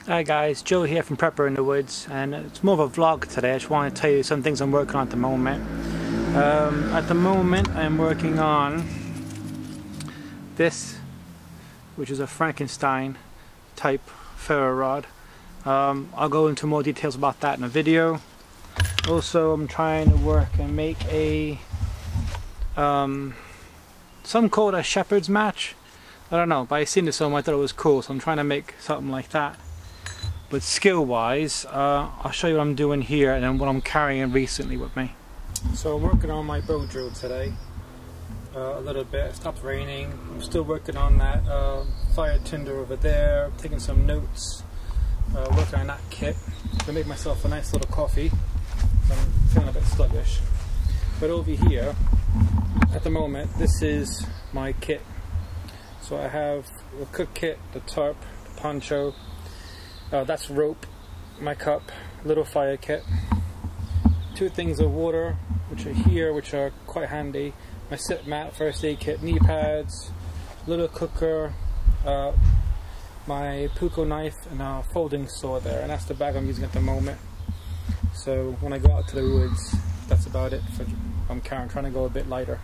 Hi guys, Joe here from Prepper in the Woods, and it's more of a vlog today. I just want to tell you some things I'm working on at the moment. I'm working on this, which is a Frankenstein type ferro rod. I'll go into more details about that in a video. Also, I'm trying to work and make a some call it a shepherd's match. I don't know, but I seen this so much I thought it was cool, so I'm trying to make something like that. But skill wise, I'll show you what I'm doing here and then what I'm carrying recently with me. So I'm working on my bow drill today a little bit. It stopped raining. I'm still working on that fire tinder over there. I'm taking some notes, working on that kit to make myself a nice little coffee. I'm feeling a bit sluggish. But over here, at the moment, this is my kit. So I have the cook kit, the tarp, the poncho, that's rope, my cup, little fire kit, 2 things of water which are here, which are quite handy, my sit mat, first aid kit, knee pads, little cooker, my puko knife, and a folding saw there, and that's the bag I'm using at the moment. So when I go out to the woods, that's about it for I'm trying to go a bit lighter.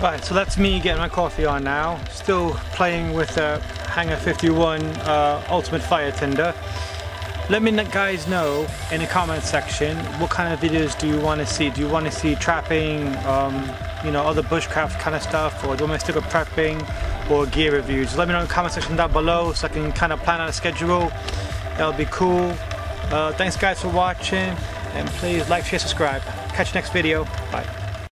Right, so that's me getting my coffee on now. Still playing with a Hanger 51 Ultimate Fire Tinder. Let me guys know in the comment section what kind of videos do you want to see. Do you want to see trapping, you know, other bushcraft kind of stuff, or do you want me to stick with prepping or gear reviews? Let me know in the comment section down below so I can kind of plan out a schedule. That would be cool. Thanks guys for watching, and please like, share, subscribe. Catch you next video. Bye.